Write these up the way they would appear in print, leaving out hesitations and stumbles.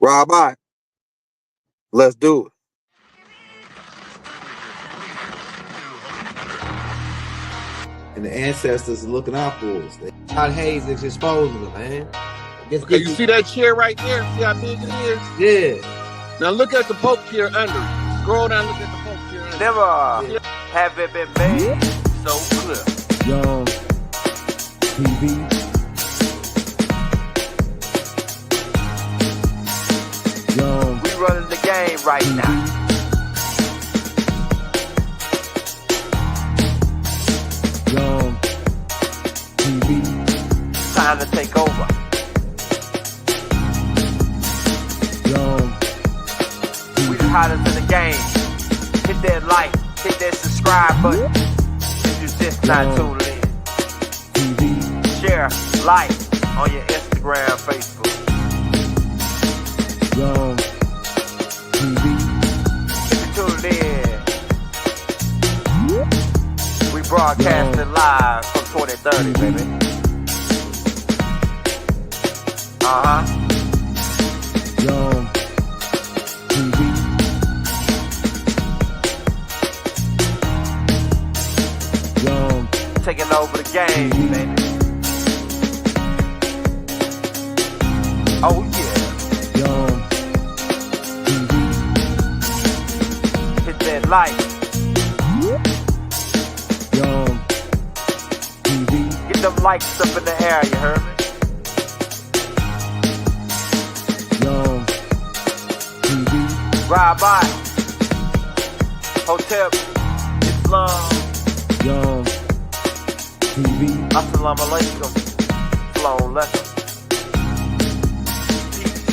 Rabbi, let's do it. And the ancestors are looking out for us. God Hayes is exposing them, man. Okay, you see that chair right there? See how big it is? Yeah. Now look at the Pope chair under it. Scroll down, look at the Pope chair under it. Never have it been made so clear. Young TV. Young. We running the game right now. Young TV. Time to take over. Young We the hottest in the game. Hit that like, hit that subscribe button. If you just not tuned in. TV. Share, like on your Instagram, Facebook. Young TV. If you tuned in, we broadcasting live from 2030, baby. Young TV. Young Taking over the game, baby. Oh yeah. Young TV. Hit that like. Young TV. Get them likes up in the air, you heard me? Young TV. Ride by. Hotel Islam. Young TV. Assalamu alaikum. Flown lesson.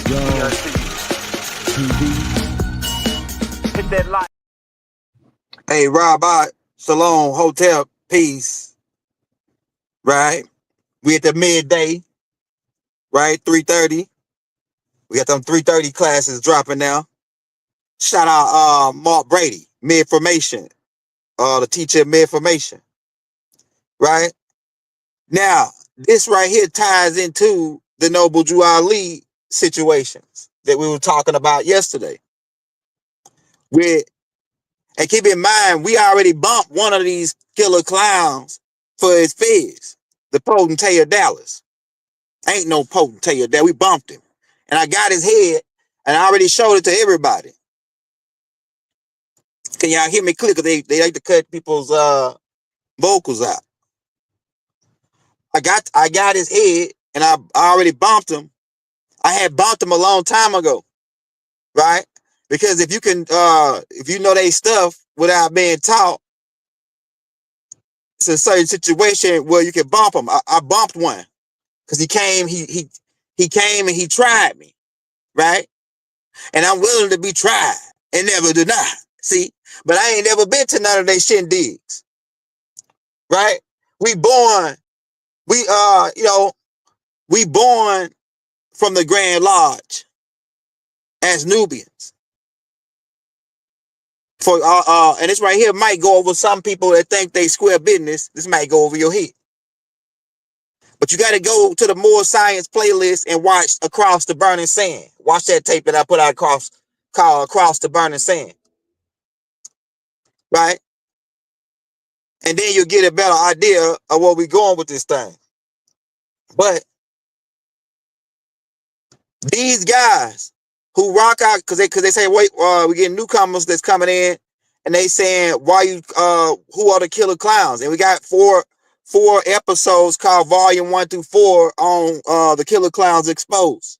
Young TV. Hit that like. Hey, Rabbi, Shalom, Hotel, peace. Right? We at the midday, right? 3:30. We got them 3:30 classes dropping now. Shout out Mark Brady, mid-formation, the teacher of mid-formation. Right? Now, this right here ties into the Noble Drew Ali situations that we were talking about yesterday. And keep in mind, we already bumped one of these killer clowns for his fizz, the potentate of Dallas. Ain't no potentate of Dallas. We bumped him. And I got his head, and I already showed it to everybody. Can y'all hear me clear? Because they like to cut people's vocals out. I got his head, and I already bumped him. I had bumped him a long time ago, right? Because if you know they stuff without being taught, it's a certain situation where you can bump them. I bumped one because he came and he tried me, right? And I'm willing to be tried and never denied. See, but I ain't never been to none of they shindigs, right? We born from the Grand Lodge as Nubians. And this right here might go over some people that think they square business. This might go over your head. But you got to go to the More Science playlist and watch Across the Burning Sand. Watch that tape that I put out called Across the Burning Sand. Right? And then you'll get a better idea of where we're going with this thing. But these guys who rock out because they say, wait, we get newcomers that's coming in, and they saying, why you who are the killer clowns? And we got four episodes called Volume 1 through 4 on the Killer Clowns Exposed.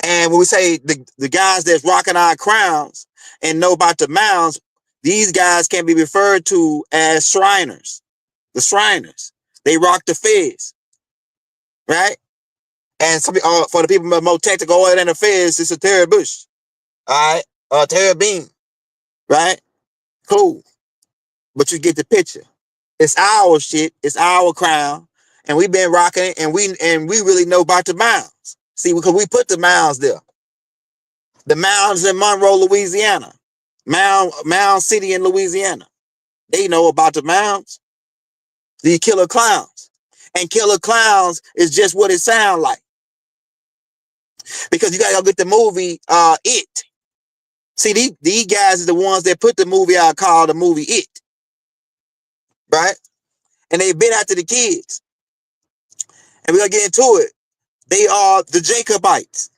And when we say the guys that's rocking our crowns and know about the mounds, these guys can be referred to as Shriners. The Shriners. They rock the fez. Right? And some for the people more technical than the fez, it's a Terry Bush. All right? Terry Bean. Right? Cool. But you get the picture. It's our shit. It's our crown. And we've been rocking it, and we really know about the mounds. See, because we put the mounds there. The mounds in Monroe, Louisiana. Mound City in Louisiana. They know about the mounds. The killer clowns. And killer clowns is just what it sounds like. because you gotta go get the movie It. See, these guys are the ones that put the movie out called the movie It, right? And they've been after the kids. And we're gonna get into it. They are the Jacobites.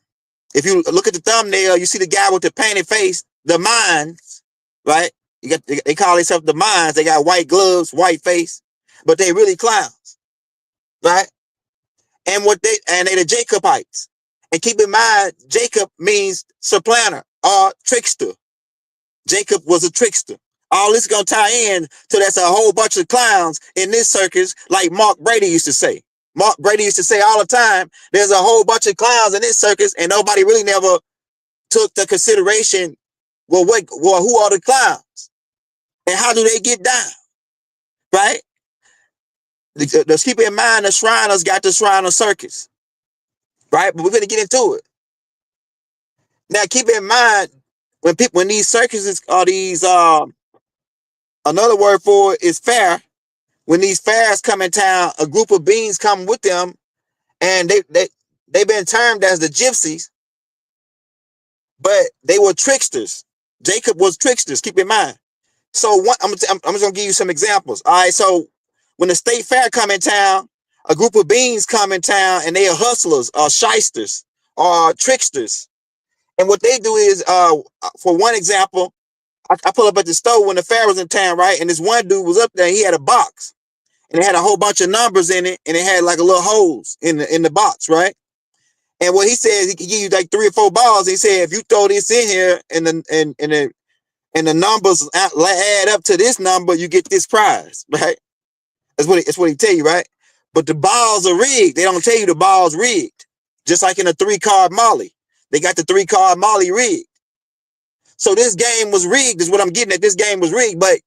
If you look at the thumbnail, you see the guy with the painted face, the Minds, right? You got they call themselves the Minds. They got white gloves, white face, but they really clowns, right? And they're the Jacobites. And keep in mind, Jacob means supplanter or trickster. Jacob was a trickster. All this is gonna tie in to that's a whole bunch of clowns in this circus, like Mark Brady used to say. Mark Brady used to say all the time, there's a whole bunch of clowns in this circus, and nobody really never took the consideration, well, who are the clowns? And how do they get down? Right? Let's keep in mind the Shriners got the Shriner Circus. Right? But we're gonna get into it. Now keep in mind when these circuses are these another word for it is fair. When these fairs come in town, a group of beings come with them, and they've been termed as the gypsies, but they were tricksters. Jacob was tricksters. Keep in mind. So I'm just gonna give you some examples. All right. So when the state fair come in town, a group of beings come in town, and they are hustlers, or shysters, or tricksters. And what they do is, for one example, I pull up at the store when the fair was in town, right? And this one dude was up there. He had a box, and it had a whole bunch of numbers in it, and it had like a little holes in the box, right? And what he says, he could give you like 3 or 4 balls. He said, if you throw this in here, and the numbers add up to this number, you get this prize, right? That's what he tell you, right? But the balls are rigged. They don't tell you the balls rigged. Just like in a 3-card Molly, they got the 3-card Molly rigged. So this game was rigged, is what I'm getting at. This game was rigged, but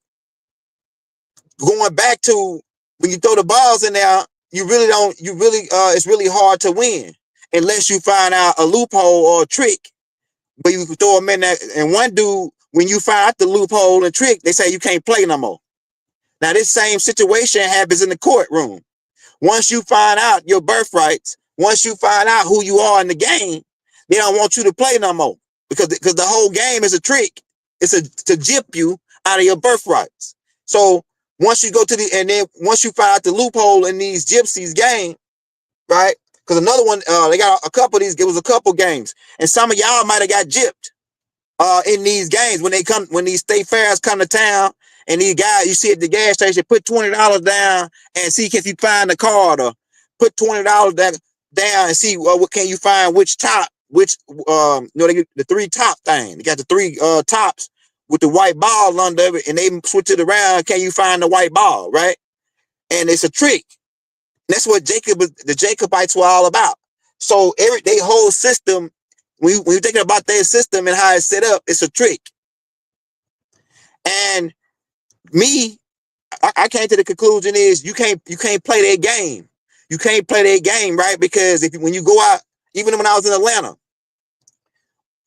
going back to when you throw the balls in there, it's really hard to win unless you find out a loophole or a trick. But you can throw them in there, and one dude, when you find out the loophole and trick, they say you can't play no more. Now this same situation happens in the courtroom. Once you find out your birthrights, once you find out who you are in the game, they don't want you to play no more because the whole game is a trick. It's to gyp you out of your birthrights. So once you go to once you find out the loophole in these gypsies game, right? Because another one, they got a couple of these. It was a couple games, and some of y'all might have got gypped in these games when these state fairs come to town. And these guys you see at the gas station, put $20 down and see if you find the card, or put $20 down and see what can you find, which top, they get the 3 top thing. They got the 3 tops with the white ball under it, and they switch it around. Can you find the white ball, right? And it's a trick. That's what the Jacobites were all about. So they whole system, when you're thinking about their system and how it's set up, it's a trick. And I came to the conclusion is you can't play their game. You can't play their game, right? Because when you go out, even when I was in Atlanta,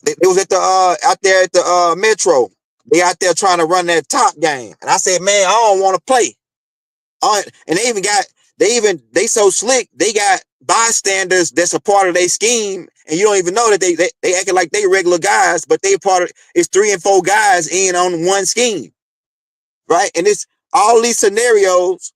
it was at the out there at the Metro. They out there trying to run that top game, and I said, man, I don't want to play. And they so slick. They got bystanders that's a part of their scheme, and you don't even know that they acting like they regular guys, but they part of it's 3 and 4 guys in on one scheme. Right, and it's all these scenarios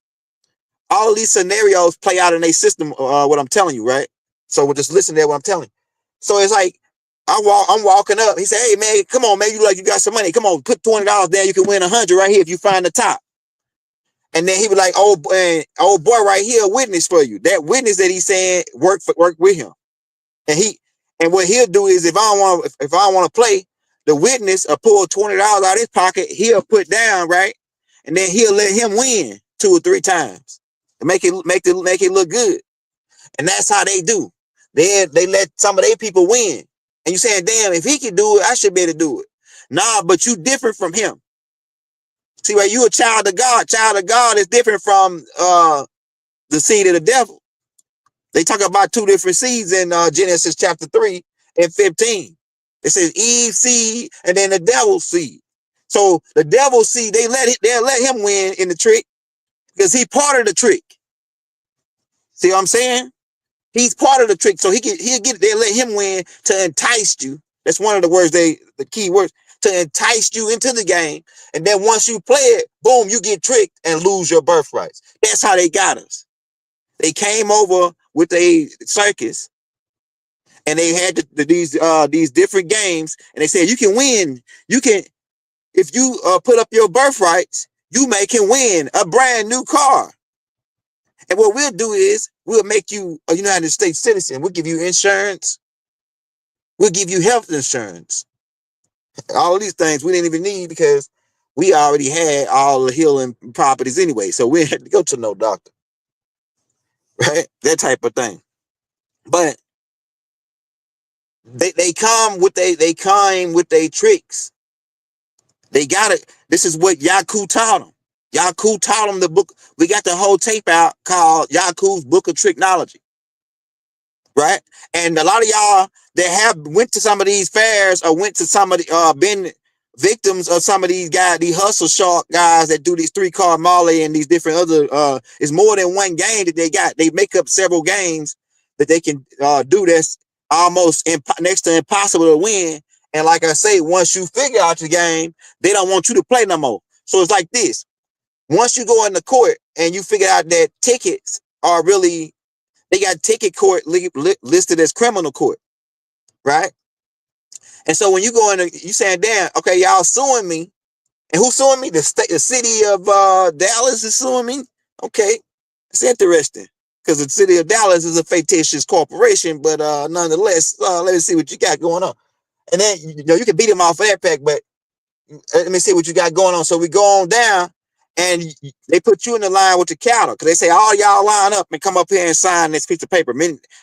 play out in a system. What I'm telling you, right? So we'll just listen to what I'm telling you. So it's like I'm walking up. He said, "Hey man, come on, man, you got some money? Come on, put $20 down. You can win 100 right here if you find the top." And then he was like, "Oh, old boy, right here, a witness for you. That witness that he's saying work with him." And what he'll do is if I don't want to play, the witness will pull $20 out of his pocket. He'll put down, right? And then he'll let him win 2 or 3 times to make it look good. And that's how they do. They let some of their people win. And you saying, damn, if he can do it, I should be able to do it. Nah, but you different from him. See, right? You a child of God. Child of God is different from the seed of the devil. They talk about 2 different seeds in Genesis chapter 3 and 15. It says Eve's seed and then the devil's seed. So the devil's seed, they'll let him win in the trick because he part of the trick. See what I'm saying? He's part of the trick, so he'll get they let him win to entice you. That's one of the words the key words, to entice you into the game. And then once you play it, boom, you get tricked and lose your birthrights. That's how they got us. They came over with a circus, and they had these different games, and they said you can win. You can, if you put up your birthrights, you can win a brand new car. And what we'll do is we'll make you a United States citizen. We'll give you insurance. We'll give you health insurance. All of these things we didn't even need because we already had all the healing properties anyway. So we had to go to no doctor, right? That type of thing. But they come with their tricks. They got it. This is what Yaku taught them. Yaku taught them the book. We got the whole tape out called Yaku's Book of Tricknology, right? And a lot of y'all that have went to some of these fairs or went to some of the been victims of some of these guys, these hustle shark guys that do these 3-card Molly and these different other it's more than one game that they got. They make up several games that they can do that's almost next to impossible to win. And like I say, once you figure out the game, they don't want you to play no more. So it's like this. Once you go in the court and you figure out that tickets are really, they got ticket court listed as criminal court, right? And so when you go in, you saying, damn, okay, y'all suing me. And who's suing me? The city of Dallas is suing me. Okay, it's interesting because the city of Dallas is a fictitious corporation, but nonetheless, let me see what you got going on. And then, you can beat them off of that pack, but let me see what you got going on. So we go on down and they put you in the line with the cattle because they say, all y'all line up and come up here and sign this piece of paper.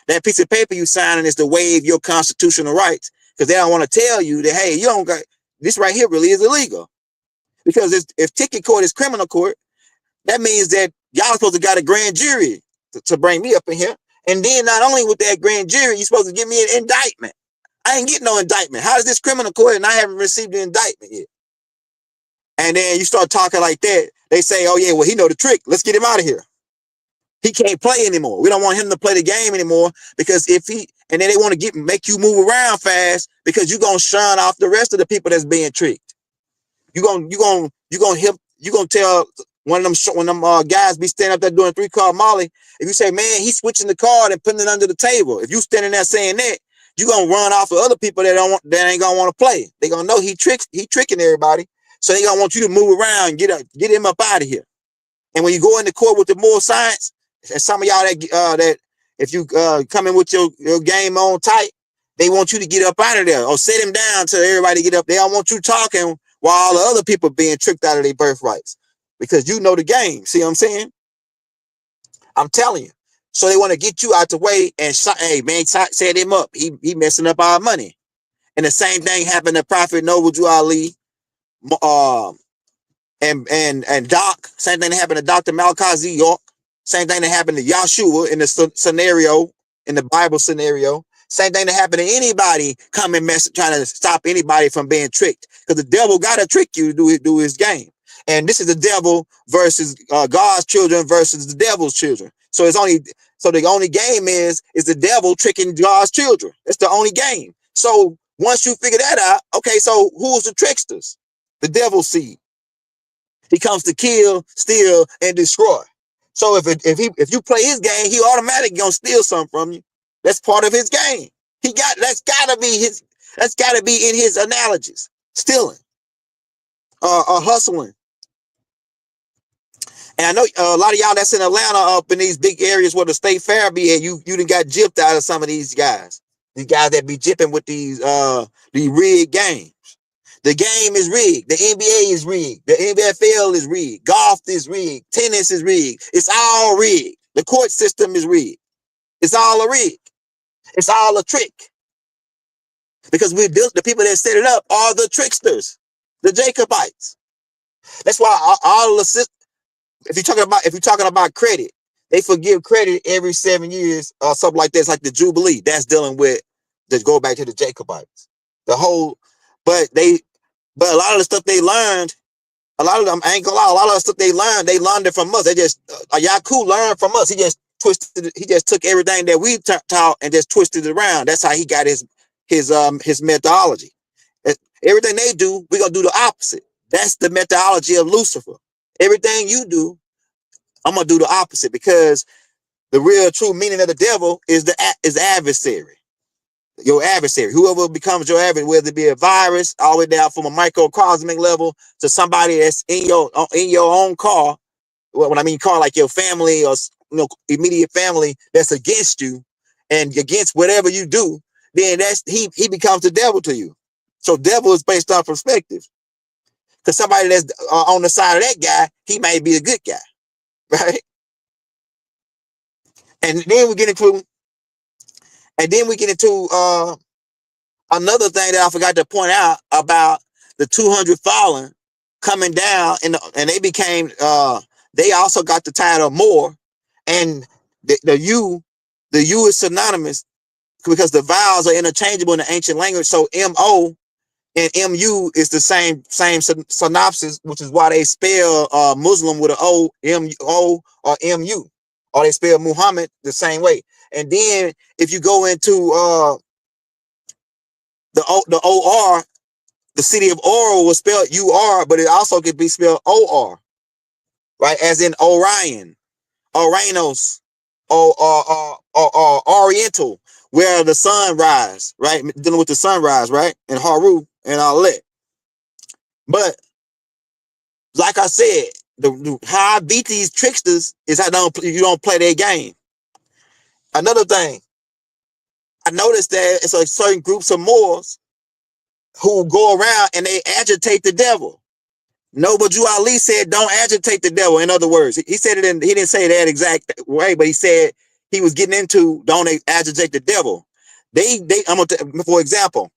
That piece of paper you signing is to waive your constitutional rights because they don't want to tell you that, hey, you don't got this right here really is illegal. Because if ticket court is criminal court, that means that y'all supposed to got a grand jury to bring me up in here. And then not only with that grand jury, you're supposed to give me an indictment. I ain't getting no indictment. How is this criminal court and I haven't received an indictment yet? And then you start talking like that. They say, oh yeah, well, he know the trick. Let's get him out of here. He can't play anymore. We don't want him to play the game anymore because and then they want to make you move around fast because you're going to shun off the rest of the people that's being tricked. You're going to tell one of them guys be standing up there doing 3-card Molly. If you say, man, he's switching the card and putting it under the table. If you standing there saying that, you're going to run off of other people that ain't going to want to play. They're going to know he tricking everybody. So they gonna want you to move around and get him up out of here. And when you go into court with the moral science, and some of y'all that if you come in with your game on tight, they want you to get up out of there or sit him down till everybody get up. They don't want you talking while all the other people being tricked out of their birthrights because you know the game. See what I'm saying? I'm telling you. So they want to get you out the way and hey man, set him up. He messing up our money. And the same thing happened to Prophet Noble Drew Ali. And Doc, same thing that happened to Dr. Malachi Z York, same thing that happened to Yahshua in the scenario, in the Bible scenario, same thing that happened to anybody coming trying to stop anybody from being tricked, because the devil got to trick you to do his game. And this is the devil versus God's children versus the devil's children. So the only game is the devil tricking God's children. That's the only game. So once you figure that out, okay, so who's the tricksters? The devil's seed. He comes to kill, steal, and destroy. So if you play his game, he automatically gonna steal something from you. That's part of his game. That's gotta be in his analogies. Stealing, hustling. And I know a lot of y'all that's in Atlanta up in these big areas where the state fair be at, you done got gypped out of some of these guys. These guys that be gypping with these rigged games. The game is rigged. The NBA is rigged. The NFL is rigged. Golf is rigged. Tennis is rigged. It's all rigged. The court system is rigged. It's all a rig. It's all a trick. Because the people that set it up are the tricksters, the Jacobites. That's why all the systems. If you're talking about credit, they forgive credit every 7 years or something like that. It's like the Jubilee. That's dealing with go back to the Jacobites. But a lot of the stuff they learned, a lot of them, I ain't gonna lie, a lot of the stuff they learned it from us. They just Yaku learned from us. He just took everything that we taught and just twisted it around. That's how he got his methodology. Everything they do, we're gonna do the opposite. That's the methodology of Lucifer. Everything you do, I'm gonna do the opposite, because the real true meaning of the devil is adversary. Your adversary, whoever becomes your adversary, whether it be a virus, all the way down from a microcosmic level to somebody that's in your own car. When I mean car, like your family or immediate family that's against you and against whatever you do, then he becomes the devil to you. So devil is based on perspective. Because somebody that's on the side of that guy, he may be a good guy, right? And then we get into another thing that I forgot to point out about the 200 fallen coming down, and they also got the title Moor, and the U is synonymous because the vowels are interchangeable in the ancient language. So MO and MU is the same synopsis, which is why they spell Muslim with an O, MO or MU, or they spell Muhammad the same way. And then if you go into the OR, the city of Oro was spelled UR, but it also could be spelled OR, right? As in Orion, Oranos, or Oriental, where the sun rise, right? Dealing with the sunrise, right? And Haru and all that. But like I said, how I beat these tricksters is you don't play their game. Another thing, I noticed that it's like certain groups of Moors who go around and they agitate the devil. Noble Jew Ali said, don't agitate the devil. In other words, he said it he didn't say that exact way, but he said he was getting into don't agitate the devil. For example,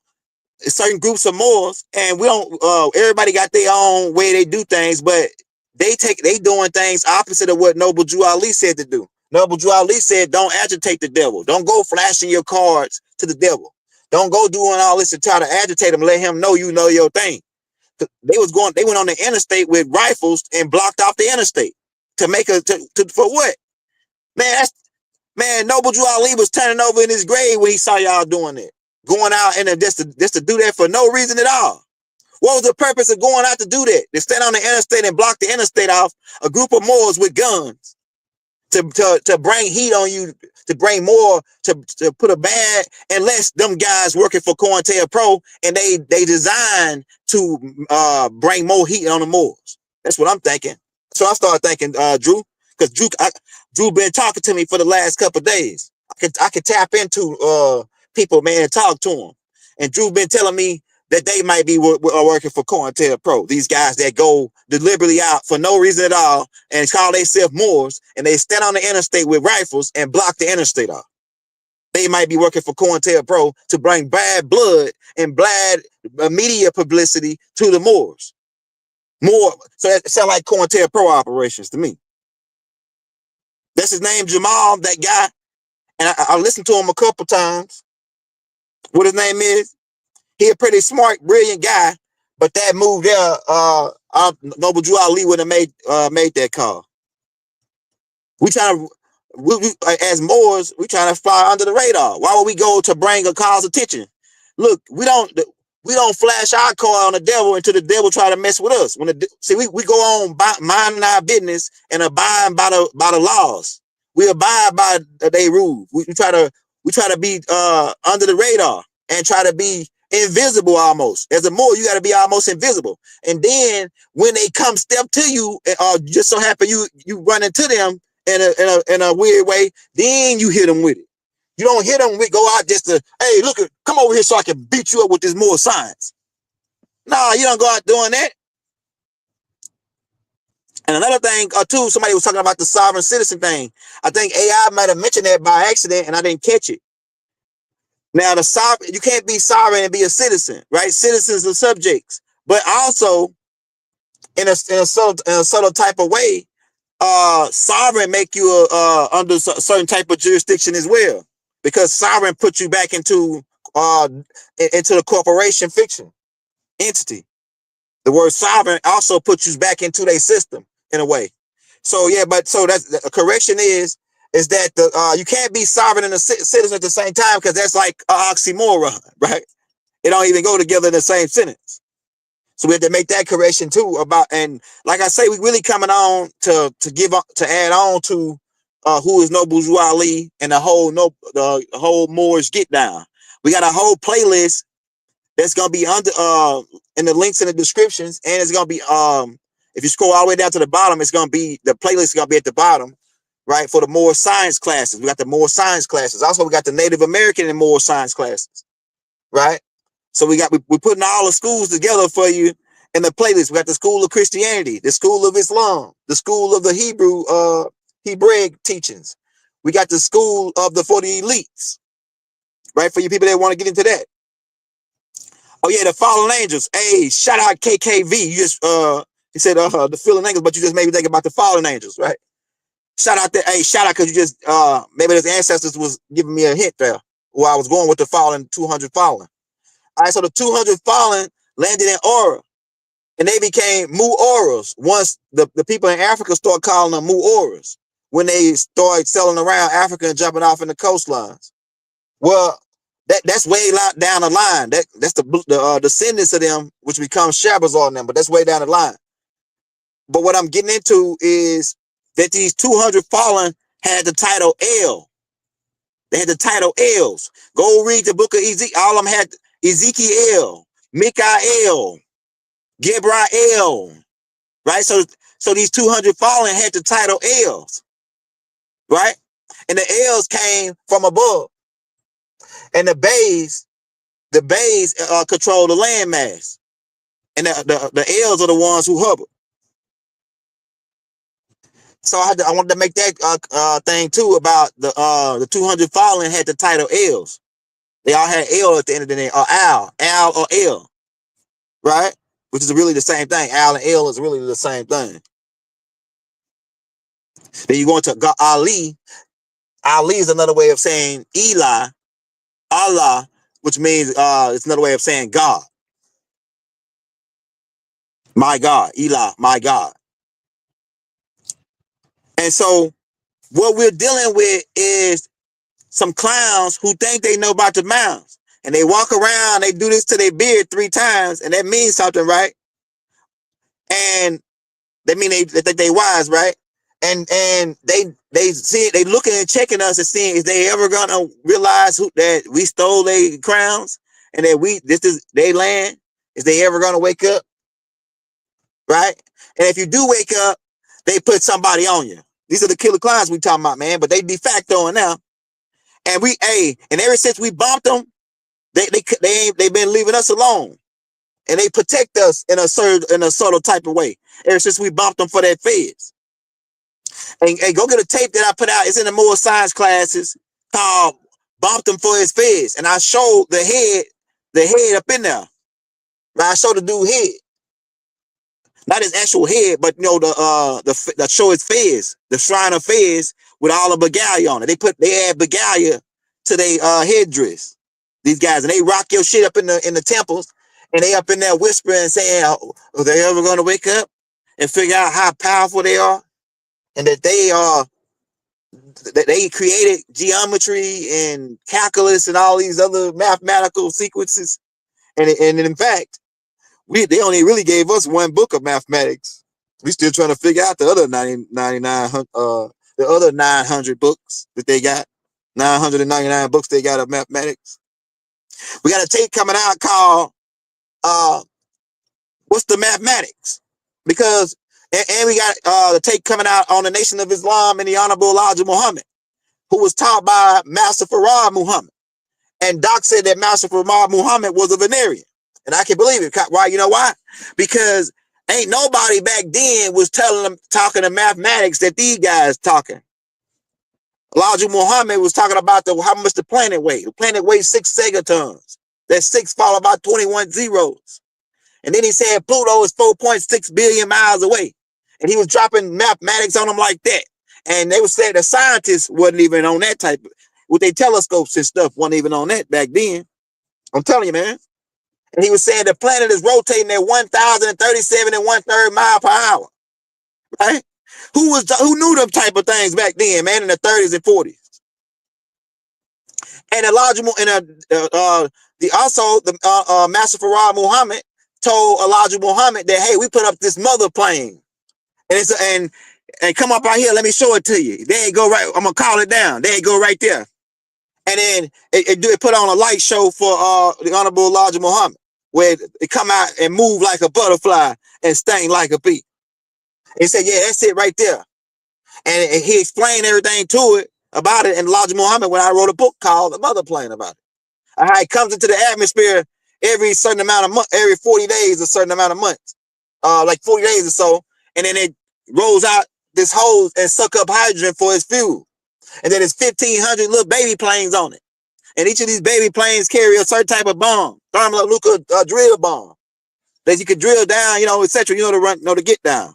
certain groups of Moors, and we don't, everybody got their own way they do things, but they doing things opposite of what Noble Jew Ali said to do. Noble Jew Ali said, don't agitate the devil. Don't go flashing your cards to the devil. Don't go doing all this to try to agitate him, let him know you know your thing. They went on the interstate with rifles and blocked off the interstate to make for what? Man, Noble Jew Ali was turning over in his grave when he saw y'all doing it. Going out and just to do that for no reason at all. What was the purpose of going out to do that? To stand on the interstate and block the interstate off, a group of Moors with guns to bring heat on you, to bring more, to put a bad, unless them guys working for COINTELPRO and they designed to bring more heat on the Moors. That's what I'm thinking. So I started thinking, Drew, because Drew been talking to me for the last couple of days. I could tap into people, man, and talk to them. And Drew been telling me that they might be working for COINTELPRO. These guys that go deliberately out for no reason at all and call themselves Moors, and they stand on the interstate with rifles and block the interstate off. They might be working for COINTELPRO to bring bad blood and bad media publicity to the Moors. So that sounds like COINTELPRO operations to me. That's his name, Jamal, that guy. And I listened to him a couple times. What his name is? He a pretty smart, brilliant guy, but that move there, Noble Jew Ali would have made that call. As Moors, we trying to fly under the radar. Why would we go to bring a cause attention? Look, we don't flash our car on the devil until the devil try to mess with us. We go on minding our business and abiding by the laws. We abide by their rules. We try to be under the radar and try to be invisible almost. As a Moor, you got to be almost invisible. And then when they come step to you, or just so happen you run into them in a weird way, then you hit them with it. You don't hit them with go out just to, hey, look, come over here so I can beat you up with this Moor science. Nah, you don't go out doing that. And another thing, too, somebody was talking about the sovereign citizen thing. I think AI might have mentioned that by accident, and I didn't catch it. Now, you can't be sovereign and be a citizen, right? Citizens are subjects, but also in a subtle type of way, sovereign make you under a certain type of jurisdiction as well, because sovereign puts you back into the corporation fiction entity. The word sovereign also puts you back into their system in a way. So yeah, so that's a correction is is that you can't be sovereign and a citizen at the same time, because that's like an oxymoron, right? It don't even go together in the same sentence. So we have to make that correction too about, and like I say, we really coming on to add on to who is no bourgeois Ali and the whole Moorish get down. We got a whole playlist that's gonna be under in the links in the descriptions, and it's gonna be if you scroll all the way down to the bottom, it's gonna be the playlist is gonna be at the bottom, right? For the more science classes. We got the more science classes. Also, we got the Native American and more science classes, right? So we're putting all the schools together for you in the playlist. We got the School of Christianity, the School of Islam, the School of the Hebraic teachings. We got the School of for the elites, right? For you people that want to get into that. Oh yeah, the fallen angels. Hey, shout out KKV. You just he said the fallen angels, but you just made me think about the fallen angels, right? Shout out that. Hey, shout out, because you just maybe his ancestors was giving me a hint there where I was going with the fallen 200 fallen. All right, so the 200 fallen landed in Aura, and they became Mu-Auras once the people in Africa started calling them Mu-Auras when they started selling around Africa and jumping off in the coastlines. Well, that's way down the line. That's the descendants of them, which become Shabazar on them, but that's way down the line. But what I'm getting into is that these 200 fallen had the title El. They had the title Els. Go read the book of Ezekiel. All of them had Ezekiel, Mikael, Gabriel, right? So these 200 fallen had the title Els, right? And the Els came from above. And the bays control the landmass. And the Els are the ones who hover. So I wanted to make that thing too about the 200 fallen had the title Els. They all had El at the end of the name, or Al or El, right? Which is really the same thing. Al and El is really the same thing. Then you go into Ali. Ali is another way of saying Eli, Allah, which means it's another way of saying God. My God, Eli, my God. And so what we're dealing with is some clowns who think they know about the mounds. And they walk around, they do this to their beard 3 times, and that means something, right? And they mean they think they wise, right? And they see it, they looking and checking us and seeing, is they ever gonna realize that we stole their crowns and that this is their land? Is they ever gonna wake up? Right? And if you do wake up, they put somebody on you. These are the killer clowns we talking about, man, but they de facto now. And and ever since we bumped them, they've been leaving us alone. And they protect us in a subtle type of way. Ever since we bumped them for that feds. And go get a tape that I put out. It's in the more science classes called "Bumped Him for His Feds," and I showed the head up in there. Right? I showed the dude head, not his actual head, but you know the show his feds, the shrine of feds with all the begalia on it. They add begalia to their headdress. These guys, and they rock your shit up in the temples, and they up in there whispering and saying, "Are they ever going to wake up and figure out how powerful they are?" And that they created geometry and calculus and all these other mathematical sequences. And in fact, they only really gave us one book of mathematics. We still trying to figure out the other 900 books that they got. 999 books they got of mathematics. We got a tape coming out called What's the Mathematics? Because and we got the tape coming out on the Nation of Islam and the Honorable Elijah Muhammad, who was taught by Master Farad Muhammad. And Doc said that Master Farad Muhammad was a Venerian. And I can believe it. Why? You know why? Because ain't nobody back then was talking to mathematics that these guys talking. Elijah Muhammad was talking about how much the planet weighed. The planet weighs 6 segatons. That's 6 followed by 21 zeros. And then he said Pluto is 4.6 billion miles away. And he was dropping mathematics on them like that. And they would say the scientists wasn't even on that type of, with their telescopes and stuff, wasn't even on that back then. I'm telling you, man. And he was saying the planet is rotating at 1,037 1/3 mile per hour. Right? Who knew them type of things back then, man, in the 30s and 40s? And Elijah and the Master Farad Muhammad told Elijah Muhammad that, hey, we put up this mother plane, and it's and come up out here, let me show it to you. There you go, right. I'm gonna call it down. There you go, right there. And then it put on a light show for the Honorable Elijah Muhammad, where it come out and move like a butterfly and sting like a bee. He said, yeah, that's it right there. And he explained everything to it about it in Elijah Muhammad when I wrote a book called The Mother Plane about it. How it comes into the atmosphere every certain amount of months, every 40 days, a certain amount of months, like 40 days or so. And then it rolls out this hose and suck up hydrogen for its fuel. And then there's 1,500 little baby planes on it. And each of these baby planes carry a certain type of bomb, thermonuclear drill bomb, that you could drill down, etc., to get down.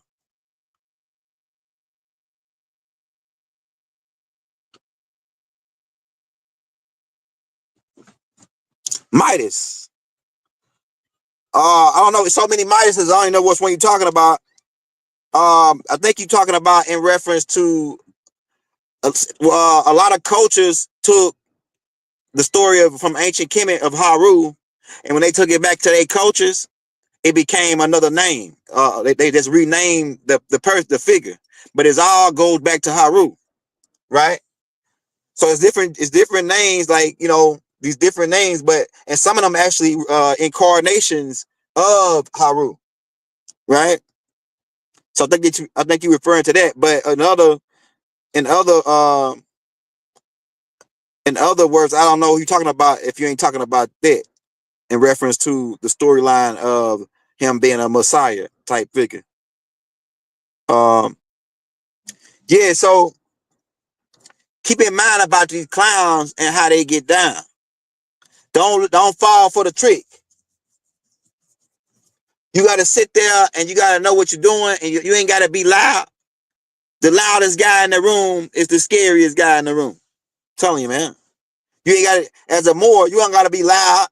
Midas. I don't know. So many Midases. I don't even know which one you're talking about. I think you're talking about in reference to a lot of cultures took the story from ancient Kemet of Haru, and when they took it back to their cultures, it became another name. They just renamed the figure, but it all goes back to Haru, right? So it's different names, like these different names, and some of them actually incarnations of Haru, right? So I think you're referring to that, but in other words, I don't know who you're talking about if you ain't talking about that in reference to the storyline of him being a Messiah type figure. Yeah, so keep in mind about these clowns and how they get down. Don't fall for the trick. You got to sit there and you got to know what you're doing, and you ain't got to be loud. The loudest guy in the room is the scariest guy in the room. I'm telling you, man. You ain't got to, as a Moor, you ain't got to be loud.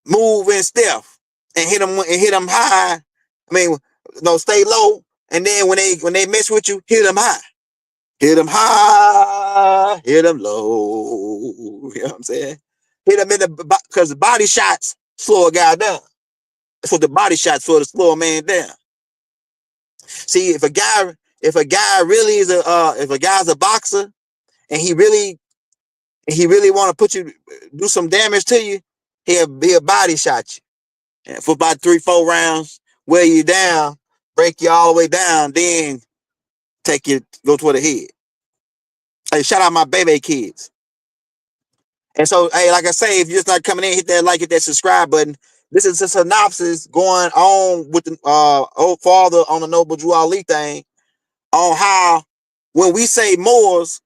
Move in stealth and hit them high. I mean, no, stay low, and then when they mess with you, hit them high. Hit them high, hit them low. You know what I'm saying? Hit them because the body shots slow a guy down. That's what the body shots for, to slow a man down. See, if a guy really is if a guy's a boxer and he really want to do some damage to you, he'll body shot you. And for about 3-4 rounds, wear you down, break you all the way down, then go toward the head. Hey, shout out my baby kids. And so, hey, like I say, if you're just not coming in, hit that like, hit that subscribe button. This is a synopsis going on with the old father on the Noble Drew Ali thing on how when we say Moors,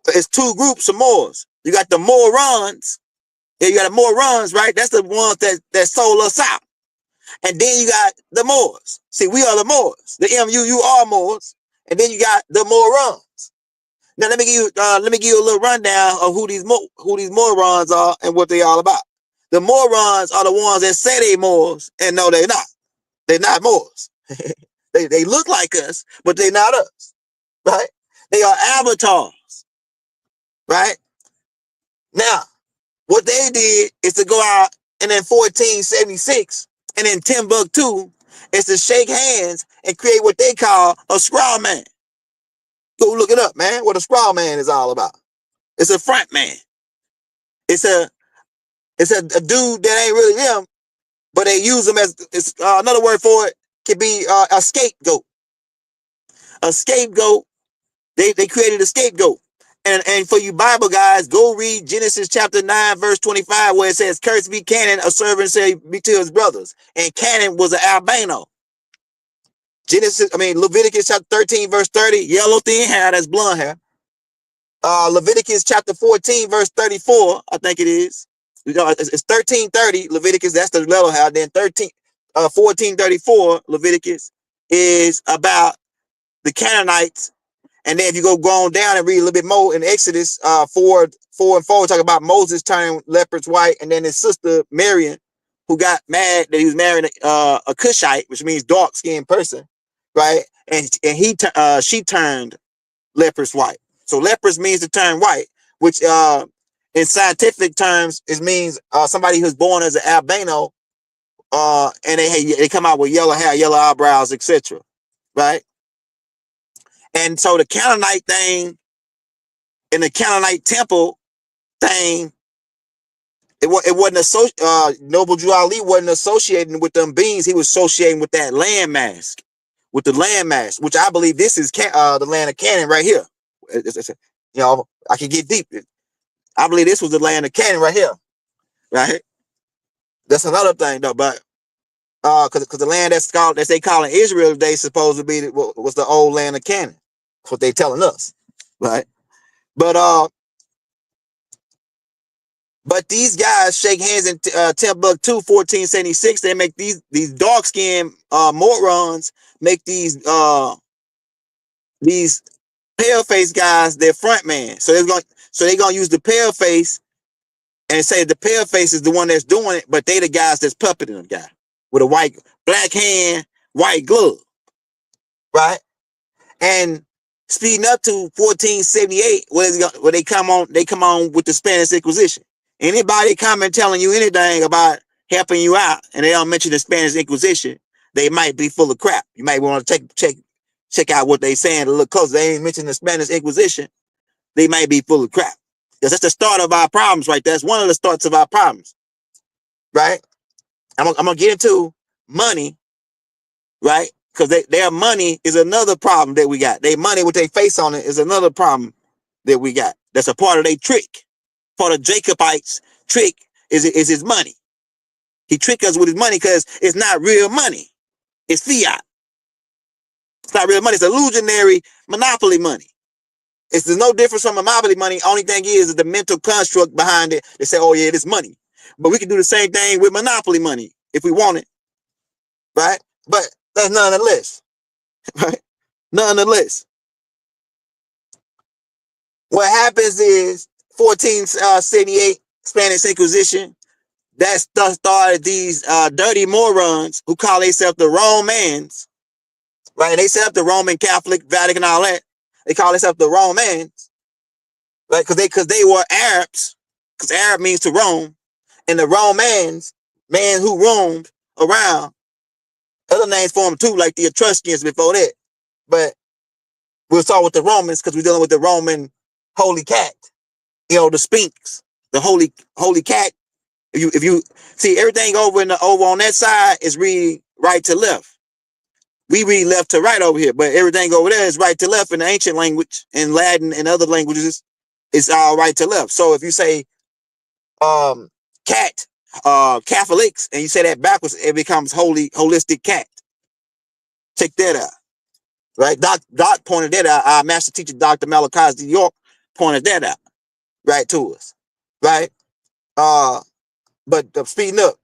it's two groups of Moors. You got the Morons. Yeah, you got the Morons, right? That's the ones that sold us out. And then you got the Moors. See, we are the Moors. The MUU Moors. And then you got the Morons. Now let me give you a little rundown of who these Morons are and what they all about. The Morons are the ones that say they Moors, and no, they're not. They're not Moors. they look like us, but they're not us, right? They are avatars, right? Now, what they did is to go out and in 1476 and in Timbuktu is to shake hands and create what they call a scrawl man. Go look it up, man, what a scrawl man is all about. It's a front man. It's a dude that ain't really them, but they use them as another word for it could be a scapegoat. A scapegoat. They created a scapegoat. And for you Bible guys, go read Genesis chapter 9, verse 25, where it says, "Cursed be Canaan, a servant say be to his brothers." And Canaan was an albino. Leviticus chapter 13, verse 30, yellow thin hair, that's blonde hair. Leviticus chapter 14, verse 34, I think it is. It's 13:30, Leviticus, that's the yellow hair. Then 14:34, Leviticus, is about the Canaanites. And then if you go on down and read a little bit more in Exodus 4 and 4, talk about Moses turning leopards white, and then his sister Miriam, who got mad that he was marrying a Cushite, which means dark-skinned person. right? And she turned leprous white. So leprous means to turn white, which in scientific terms it means somebody who's born as an albino, and they come out with yellow hair, yellow eyebrows, etc. Right? And so the Canaanite thing in the Canaanite temple thing, it wasn't Noble Drew Ali wasn't associating with them beings. He was associating with that land mask, with the land mask, which I believe this is the land of Canaan right here. I can get deep. I believe this was the land of Canaan right here, right? That's another thing though, but because the land that they calling Israel today supposed to be was the old land of Canaan. That's what they telling us, right? But these guys shake hands in Timbuktu 1476. They make these dark skinned morons make these pale face guys their front man. So they're gonna use the pale face and say the pale face is the one that's doing it, but they the guys that's puppeting the guy with a black hand, white glove, right? And speeding up to 1478, where they come on with the Spanish Inquisition. Anybody coming telling you anything about helping you out and they don't mention the Spanish Inquisition, they might be full of crap. You might want to check out what they saying to look close. They ain't mentioned the Spanish Inquisition. They might be full of crap. Because that's the start of our problems right there. That's one of the starts of our problems, right? I'm going to get into money, right? Because their money is another problem that we got. Their money with their face on it is another problem that we got. That's a part of their trick. Part of Jacobites' trick is his money. He tricked us with his money because it's not real money. It's fiat. It's not real money. It's illusionary monopoly money. It's no difference from monopoly money. Only thing is the mental construct behind it. They say, oh yeah, it's money. But we can do the same thing with monopoly money if we want it. Right? But that's nonetheless. Right? Nonetheless. What happens is 1478 Spanish Inquisition, that started these dirty morons who call themselves the Romans, right? They set up the Roman Catholic, Vatican, all that. They call themselves the Romans, right? Because they were Arabs, because Arab means to roam, and the Romans, man who roamed around. Other names for them too, like the Etruscans before that. But we'll start with the Romans because we're dealing with the Roman holy cat, the Sphinx, the holy cat. If you see everything over on that side is reading right to left. We read left to right over here, but everything over there is right to left in the ancient language, in Latin and other languages, it's all right to left. So if you say cat, Catholics, and you say that backwards, it becomes holistic cat. Check that out. Right? Doc pointed that out. Our master teacher, Dr. Malachi Z York, pointed that out right to us. Right? But speeding up,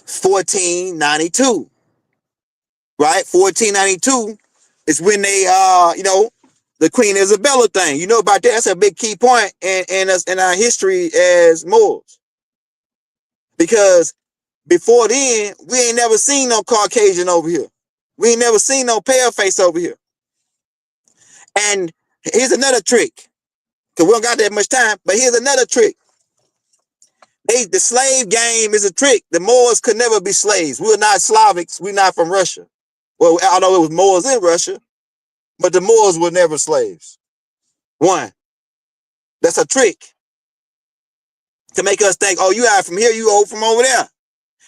1492. Right? 1492 is when they the Queen Isabella thing. You know about that? That's a big key point in our history as Moors. Because before then, we ain't never seen no Caucasian over here. We ain't never seen no pale face over here. And here's another trick. Because we don't got that much time, but here's another trick. The slave game is a trick. The Moors could never be slaves. We're not Slavics. We're not from Russia. Well, although it was Moors in Russia, but the Moors were never slaves. One, that's a trick to make us think, oh, you are from here, you from over there.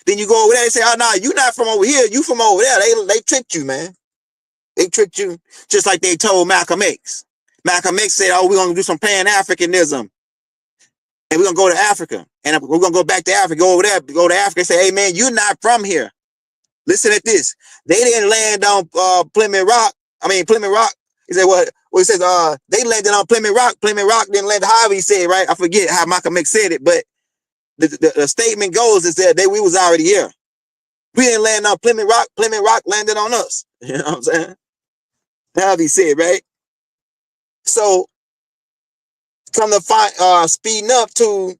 Then you go over there and say, oh, no, you not from over here, you from over there. They tricked you, man. They tricked you just like they told Malcolm X. Malcolm X said, oh, we're going to do some Pan-Africanism. And we're going to go to Africa. And we're going to go back to Africa, go over there, go to Africa and say, hey, man, you're not from here. Listen at this. They didn't land on Plymouth Rock. He said, well, he says, they landed on Plymouth Rock. Plymouth Rock didn't land, however he said, right? I forget how Malcolm X said it, but the statement goes is that we was already here. We didn't land on Plymouth Rock. Plymouth Rock landed on us. You know what I'm saying? However he said, right? So, come to find, speeding up to,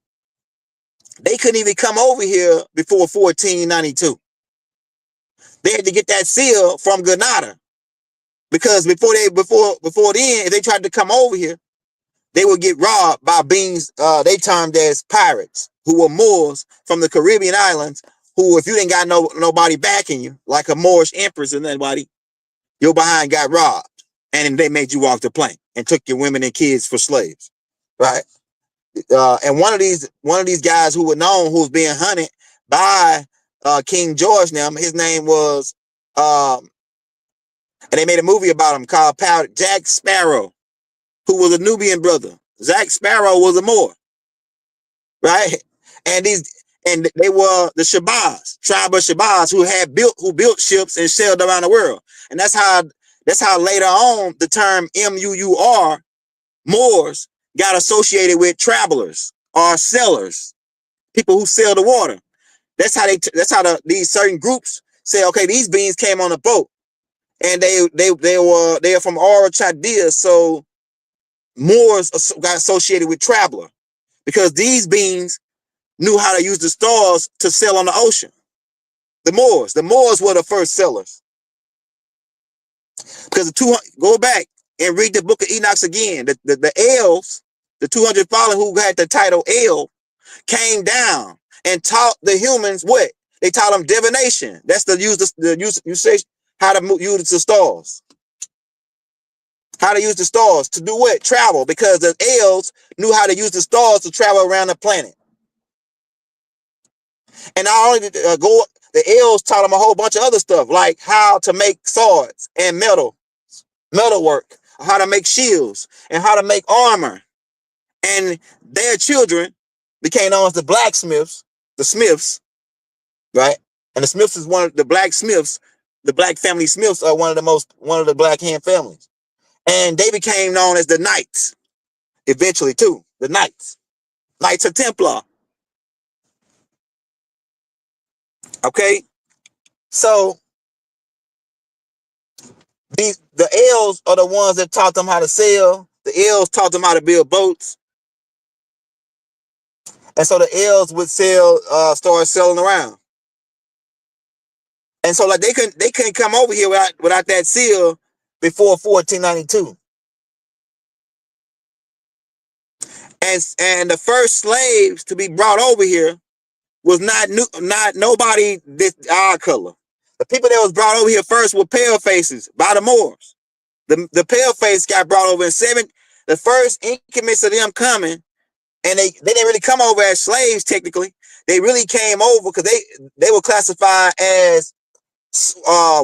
they couldn't even come over here before 1492. They had to get that seal from Granada because before then, if they tried to come over here, they would get robbed by beings they termed as pirates, who were Moors from the Caribbean islands, who, if you didn't got nobody backing you, like a Moorish empress or anybody, your behind got robbed. And they made you walk the plank and took your women and kids for slaves. Right? And one of these guys who were known, who was being hunted by King George now, his name was and they made a movie about him called Jack Sparrow, who was a Nubian brother. Jack Sparrow was a Moor, right? And they were the Shabazz, tribe of Shabazz, who built ships and sailed around the world. And that's how later on the term MUUR, Moors, got associated with travelers or sailors, people who sail the water. That's how these certain groups say, okay, these beings came on a boat, and they were from Aura Chaldea, so Moors got associated with traveler because these beings knew how to use the stars to sail on the ocean. The Moors were the first sailors. Because go back and read the book of Enoch again. The elves, the 200 fallen who had the title El, came down and taught the humans what? They taught them divination. That's how to use the stars. How to use the stars to do what? Travel, because the elves knew how to use the stars to travel around the planet. And not only the elves taught them a whole bunch of other stuff, like how to make swords and metalwork, how to make shields, and how to make armor. And their children became known as the blacksmiths, the smiths, right? And the Smiths is one of the blacksmiths. The black family Smiths are one of the black hand families. And they became known as the Knights, eventually too. The Knights of Templar. Okay, so the elves are the ones that taught them how to sail. The elves taught them how to build boats, and so the elves would start sailing around. And so, like, they couldn't come over here without that seal before 1492. And the first slaves to be brought over here was not nobody this our color. The people that was brought over here first were pale faces by the Moors. The pale face got brought over in the first increments of them coming, and they didn't really come over as slaves technically. They really came over because they were classified as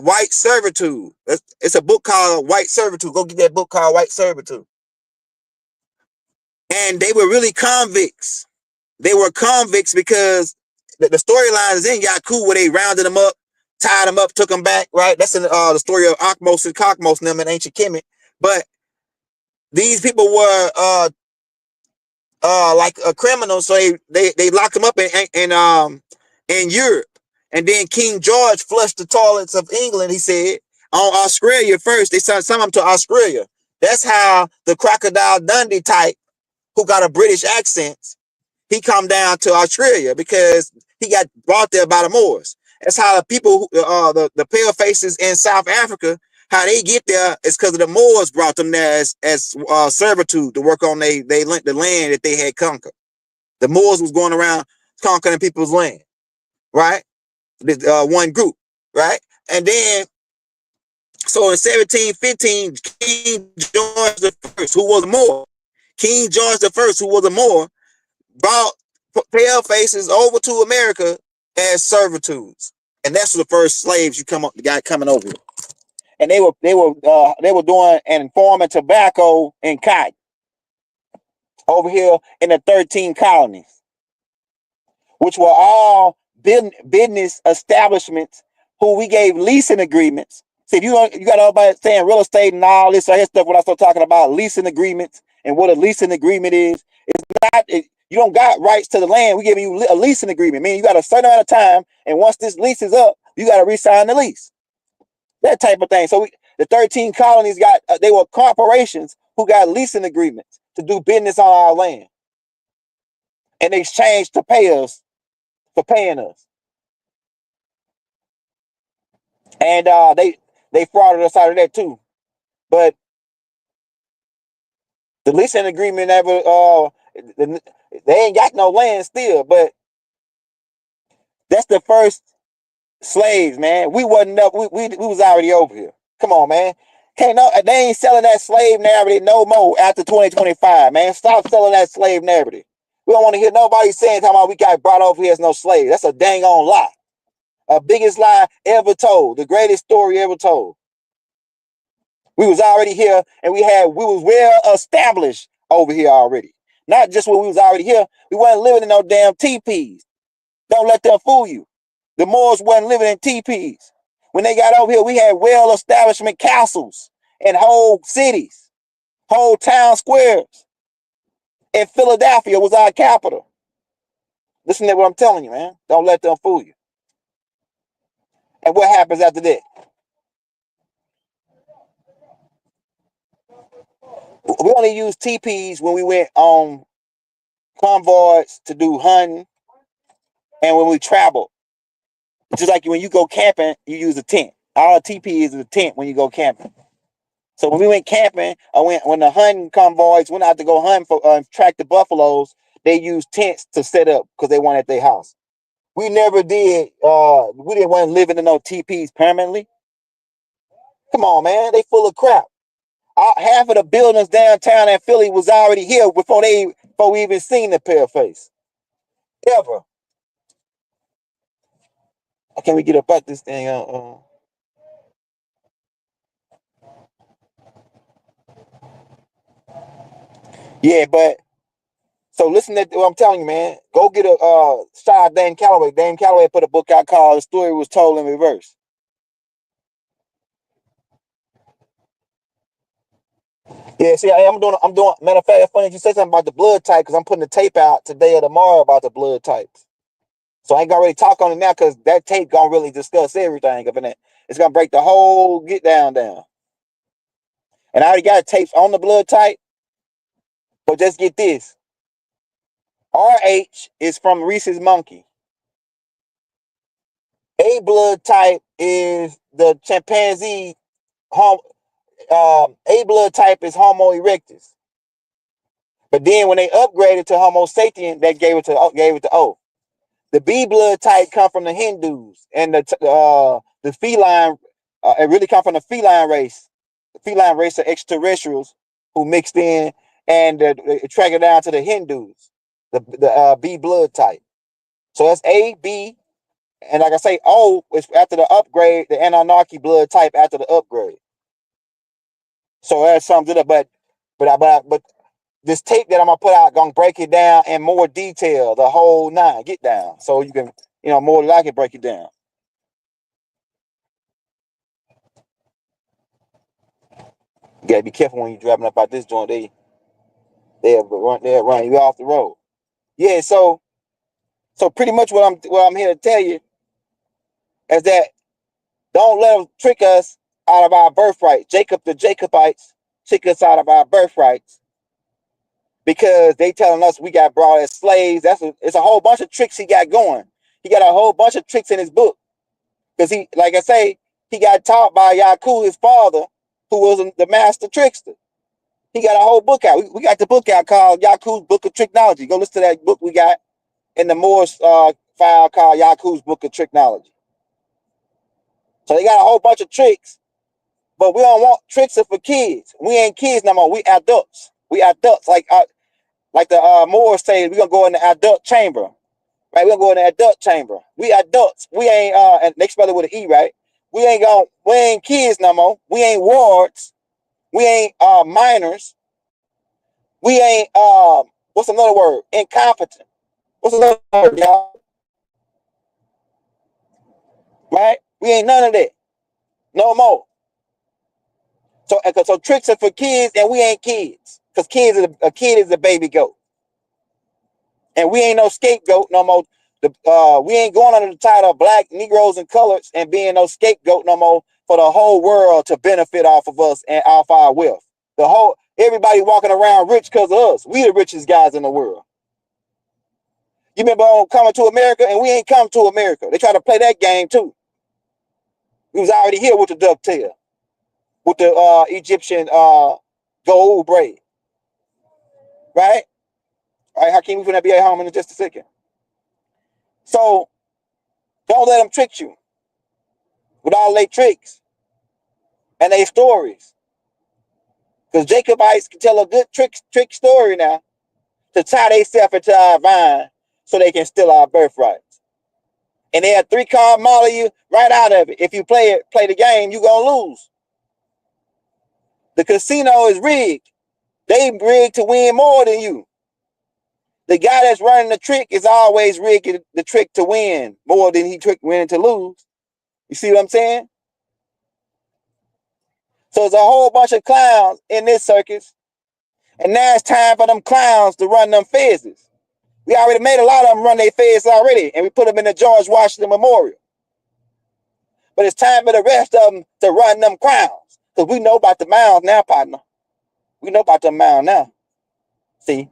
white servitude. It's a book called White Servitude. Go get that book called White Servitude. And they were really convicts. They were convicts because the storyline is in Yaku where they rounded them up, tied them up, took them back, right? That's in the story of Akmos and Kakmos and them in ancient Kemet. But these people were like a criminal, so they locked them up in Europe. And then King George flushed the toilets of England, he said, on Australia first. They sent some of them to Australia. That's how the Crocodile Dundee type, who got a British accent, he come down to Australia because he got brought there by the Moors. That's how the people, the pale faces in South Africa, how they get there is because of the Moors brought them there as servitude to work on the land that they had conquered. The Moors was going around conquering people's land, right? One group, right? And then, so in 1715, King George I, who was a Moor, King George I, who was a Moor, brought pale faces over to America as servitudes, and that's the first slaves the guy coming over here. And they were doing and farming tobacco and cotton over here in the 13 colonies, which were all business establishments who we gave leasing agreements. See, you got everybody saying real estate and all this other stuff. When I start talking about leasing agreements and what a leasing agreement is, you don't got rights to the land. We're giving you a leasing agreement. Meaning you got a certain amount of time, and once this lease is up, you got to re-sign the lease. That type of thing. So the 13 colonies they were corporations who got leasing agreements to do business on our land in exchange to pay us for paying us. And they frauded us out of that too. But the leasing agreement never they ain't got no land still, but that's the first slaves, man. We wasn't up, we was already over here. Come on, man. Can't no, they ain't selling that slave narrative no more after 2025, man. Stop selling that slave narrative. We don't want to hear nobody saying talking about we got brought over here as no slave. That's a dang on lie. A biggest lie ever told. The greatest story ever told. We was already here and we was well established over here already. Not just when we was already here. We wasn't living in no damn teepees. Don't let them fool you. The Moors wasn't living in teepees. When they got over here, we had well-establishment castles and whole cities, whole town squares. And Philadelphia was our capital. Listen to what I'm telling you, man. Don't let them fool you. And what happens after that? We only used teepees when we went on convoys to do hunting and when we traveled. Just like when you go camping, you use a tent. All a teepee is a tent when you go camping. So when we went camping, when the hunting convoys went out to go hunt for track the buffaloes, they used tents to set up because they weren't at their house. We never did. We didn't want living in no teepees permanently. Come on, man, they full of crap. Half of the buildings downtown in Philly was already here before we even seen the pale face. Ever. Can we get up at this thing? Yeah, but so listen to what I'm telling you, man. Go get a shout out Dan Calloway. Dan Calloway put a book out called "The Story Was Told in Reverse." Yeah, see, I'm doing. Matter of fact, it's funny you say something about the blood type because I'm putting the tape out today or tomorrow about the blood types. So I ain't gonna really talk on it now because that tape gonna really discuss everything up in it. It's gonna break the whole get down. And I already got tapes on the blood type, but just get this. RH is from Rhesus monkey. A blood type is the chimpanzee. A blood type is Homo erectus. But then when they upgraded to Homo sapien, they gave it to O. The B blood type come from the Hindus and the feline. It really come from the feline race. The feline race of extraterrestrials who mixed in and track it down to the Hindus. The B blood type. So that's A, B, and like I say, O is after the upgrade. The Anunnaki blood type after the upgrade. So that sums it up. But this tape that I'm gonna put out gonna break it down in more detail, the whole nine, get down, so you can, more than I can break it down. You gotta be careful when you're driving up out this joint. They'll run you off the road. Yeah, so pretty much what I'm here to tell you is that don't let them trick us out of our birthright. The Jacobites trick us out of our birthrights because they telling us we got brought as slaves. It's a whole bunch of tricks he got going. He got a whole bunch of tricks in his book. Because he, like I say, he got taught by Yaku, his father, who was the master trickster. He got a whole book out. We got the book out called Yaku's Book of Tricknology. Go listen to that book we got in the Moorish file called Yaku's Book of Tricknology. So they got a whole bunch of tricks, but we don't want tricks for kids. We ain't kids no more. We adults. We adults. Like the Moors say, we're going to go in the adult chamber. Right, we're gonna go in the adult chamber. We adults. We ain't and next spell it with an E, right? We ain't kids no more. We ain't wards. We ain't minors. We ain't what's another word? Incompetent. What's another word, y'all? Right? We ain't none of that. No more. So tricks are for kids and we ain't kids. Because a kid is a baby goat. And we ain't no scapegoat no more. We ain't going under the title of black Negroes and colors and being no scapegoat no more for the whole world to benefit off of us and off our wealth. Everybody walking around rich because of us. We the richest guys in the world. You remember on Coming to America, and we ain't come to America. They try to play that game too. We was already here with the ducktail, with the Egyptian gold braid, right? All right, Hakeem, we're gonna be at home in just a second. So don't let them trick you with all their tricks and their stories. Because Jacobites can tell a good trick story now to tie themselves into our vine so they can steal our birthrights. And they'll 3-card model you right out of it. If you play the game, you're gonna lose. The casino is rigged. They rigged to win more than you. The guy that's running the trick is always rigging the trick to win more than he winning to lose. You see what I'm saying? So there's a whole bunch of clowns in this circus. And now it's time for them clowns to run them fezzes. We already made a lot of them run their fez already, and we put them in the George Washington Memorial. But it's time for the rest of them to run them crowns. Because we know about the mounds now, partner. We know about the mound now. See?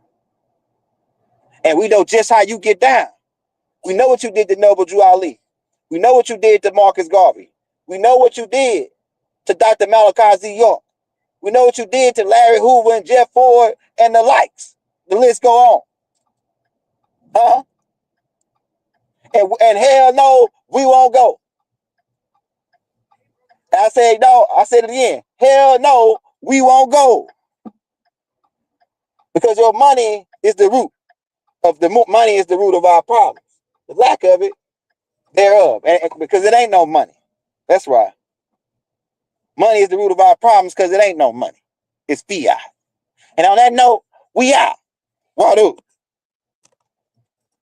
And we know just how you get down. We know what you did to Noble Drew Ali. We know what you did to Marcus Garvey. We know what you did to Dr. Malachi Z York. We know what you did to Larry Hoover and Jeff Ford and the likes. The list go on. Huh? And hell no, we won't go. I said no, I said it again. Hell no, we won't go. Because your money is the root of money is the root of our problems. The lack of it, thereof. And because it ain't no money. That's right. Money is the root of our problems because it ain't no money. It's fiat. And on that note, we out. Wadu.